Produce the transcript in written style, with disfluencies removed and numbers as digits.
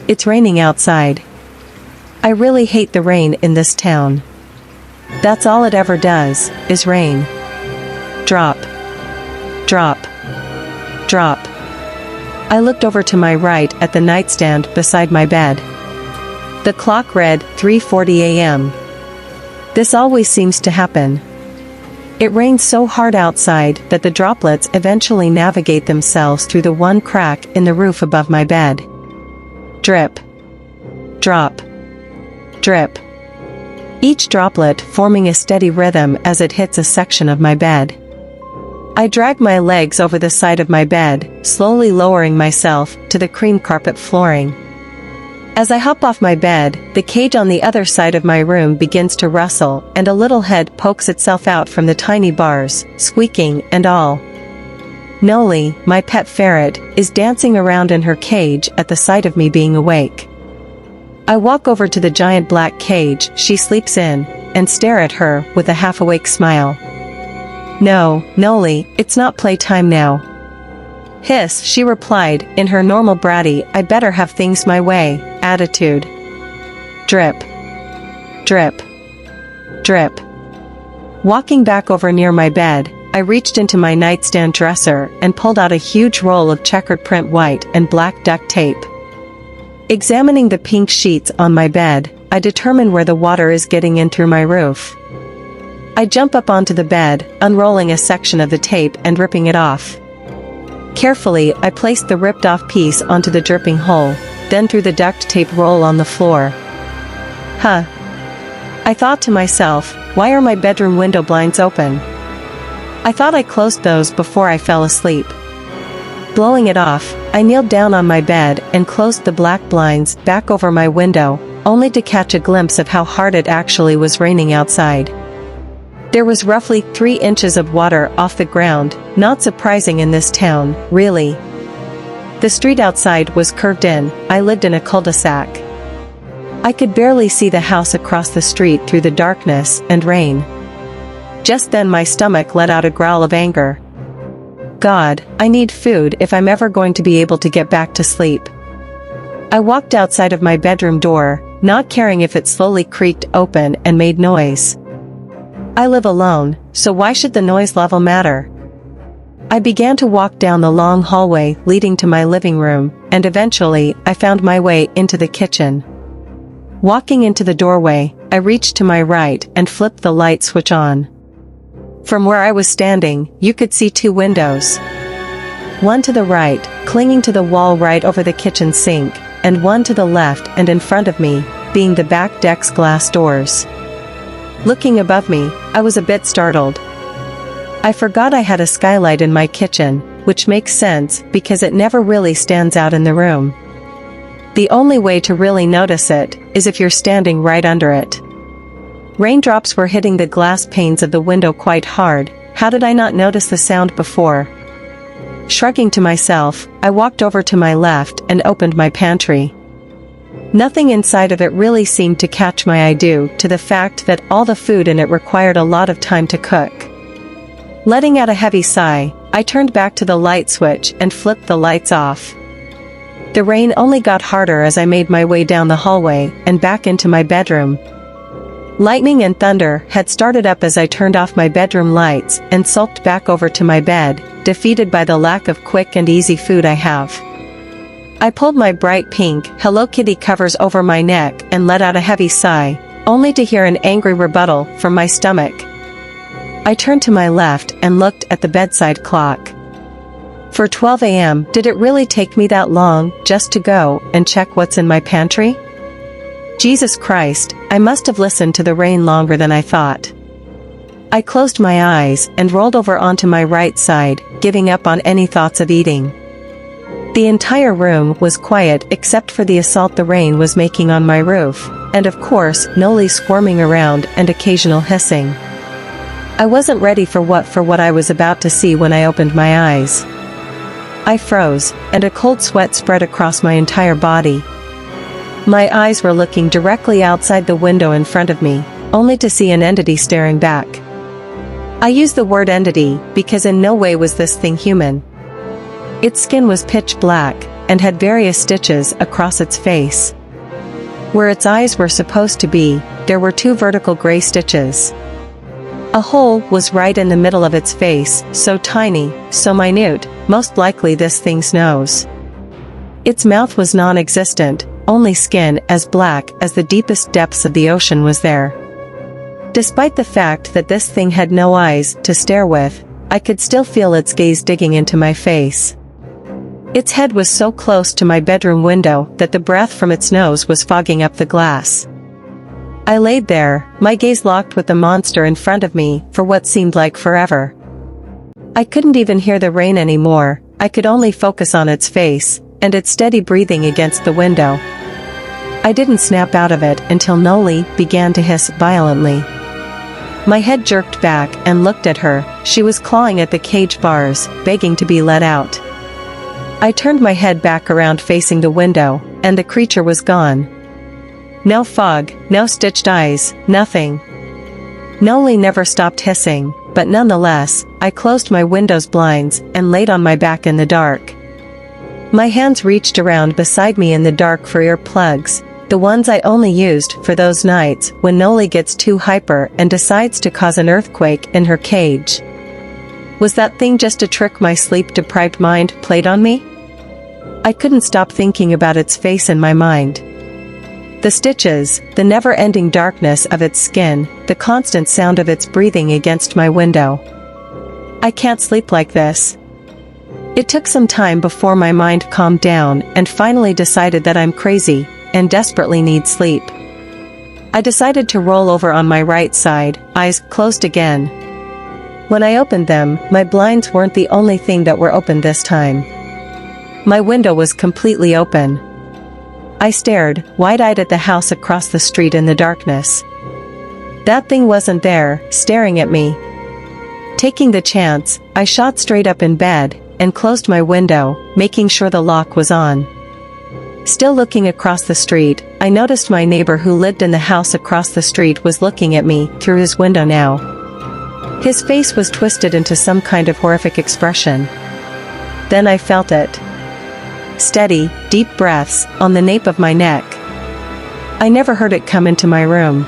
It's raining outside. I really hate the rain in this town. That's all it ever does, is rain. Drop. Drop. Drop. I looked over to my right at the nightstand beside my bed. The clock read 3:40 a.m. This always seems to happen. It rains so hard outside that the droplets eventually navigate themselves through the one crack in the roof above my bed. Drip. Drop. Drip. Each droplet forming a steady rhythm as it hits a section of my bed. I drag my legs over the side of my bed, slowly lowering myself to the cream carpet flooring. As I hop off my bed, the cage on the other side of my room begins to rustle, and a little head pokes itself out from the tiny bars, squeaking and all. Noli, my pet ferret, is dancing around in her cage at the sight of me being awake. I walk over to the giant black cage she sleeps in, and stare at her with a half-awake smile. "No, Noli, it's not playtime now." "Hiss," she replied, in her normal bratty "I better have things my way" attitude. Drip. Drip. Drip. Walking back over near my bed, I reached into my nightstand dresser and pulled out a huge roll of checkered print white and black duct tape. Examining the pink sheets on my bed, I determine where the water is getting in through my roof. I jump up onto the bed, unrolling a section of the tape and ripping it off. Carefully, I place the ripped-off piece onto the dripping hole, then threw the duct tape roll on the floor. Huh. I thought to myself, why are my bedroom window blinds open? I thought I closed those before I fell asleep. Blowing it off, I kneeled down on my bed and closed the black blinds back over my window, only to catch a glimpse of how hard it actually was raining outside. There was roughly 3 inches of water off the ground, not surprising in this town, really. The street outside was curved in. I lived in a cul-de-sac. I could barely see the house across the street through the darkness and rain. Just then my stomach let out a growl of anger. God, I need food if I'm ever going to be able to get back to sleep. I walked outside of my bedroom door, not caring if it slowly creaked open and made noise. I live alone, so why should the noise level matter? I began to walk down the long hallway leading to my living room, and eventually, I found my way into the kitchen. Walking into the doorway, I reached to my right and flipped the light switch on. From where I was standing, you could see 2 windows. One to the right, clinging to the wall right over the kitchen sink, and one to the left and in front of me, being the back deck's glass doors. Looking above me, I was a bit startled. I forgot I had a skylight in my kitchen, which makes sense because it never really stands out in the room. The only way to really notice it is if you're standing right under it. Raindrops were hitting the glass panes of the window quite hard. How did I not notice the sound before? Shrugging to myself, I walked over to my left and opened my pantry. Nothing inside of it really seemed to catch my eye due to the fact that all the food in it required a lot of time to cook. Letting out a heavy sigh, I turned back to the light switch and flipped the lights off. The rain only got harder as I made my way down the hallway and back into my bedroom. Lightning and thunder had started up as I turned off my bedroom lights and sulked back over to my bed, defeated by the lack of quick and easy food I have. I pulled my bright pink Hello Kitty covers over my neck and let out a heavy sigh, only to hear an angry rebuttal from my stomach. I turned to my left and looked at the bedside clock. For 12 a.m., did it really take me that long just to go and check what's in my pantry? Jesus Christ, I must have listened to the rain longer than I thought. I closed my eyes and rolled over onto my right side, giving up on any thoughts of eating. The entire room was quiet except for the assault the rain was making on my roof, and of course, Noli squirming around and occasional hissing. I wasn't ready for what I was about to see when I opened my eyes. I froze, and a cold sweat spread across my entire body. My eyes were looking directly outside the window in front of me, only to see an entity staring back. I use the word entity because in no way was this thing human. Its skin was pitch black, and had various stitches across its face. Where its eyes were supposed to be, there were 2 vertical gray stitches. A hole was right in the middle of its face, so tiny, so minute, most likely this thing's nose. Its mouth was non-existent, only skin as black as the deepest depths of the ocean was there. Despite the fact that this thing had no eyes to stare with, I could still feel its gaze digging into my face. Its head was so close to my bedroom window that the breath from its nose was fogging up the glass. I laid there, my gaze locked with the monster in front of me for what seemed like forever. I couldn't even hear the rain anymore, I could only focus on its face, and its steady breathing against the window. I didn't snap out of it until Noli began to hiss violently. My head jerked back and looked at her, she was clawing at the cage bars, begging to be let out. I turned my head back around facing the window, and the creature was gone. No fog, no stitched eyes, nothing. Noli never stopped hissing, but nonetheless, I closed my window's blinds and laid on my back in the dark. My hands reached around beside me in the dark for earplugs, the ones I only used for those nights when Noli gets too hyper and decides to cause an earthquake in her cage. Was that thing just a trick my sleep-deprived mind played on me? I couldn't stop thinking about its face in my mind. The stitches, the never-ending darkness of its skin, the constant sound of its breathing against my window. I can't sleep like this. It took some time before my mind calmed down and finally decided that I'm crazy and desperately need sleep. I decided to roll over on my right side, eyes closed again. When I opened them, my blinds weren't the only thing that were open this time. My window was completely open. I stared, wide-eyed at the house across the street in the darkness. That thing wasn't there, staring at me. Taking the chance, I shot straight up in bed and closed my window, making sure the lock was on. Still looking across the street, I noticed my neighbor who lived in the house across the street was looking at me through his window now. His face was twisted into some kind of horrific expression. Then I felt it. Steady, deep breaths on the nape of my neck. I never heard it come into my room.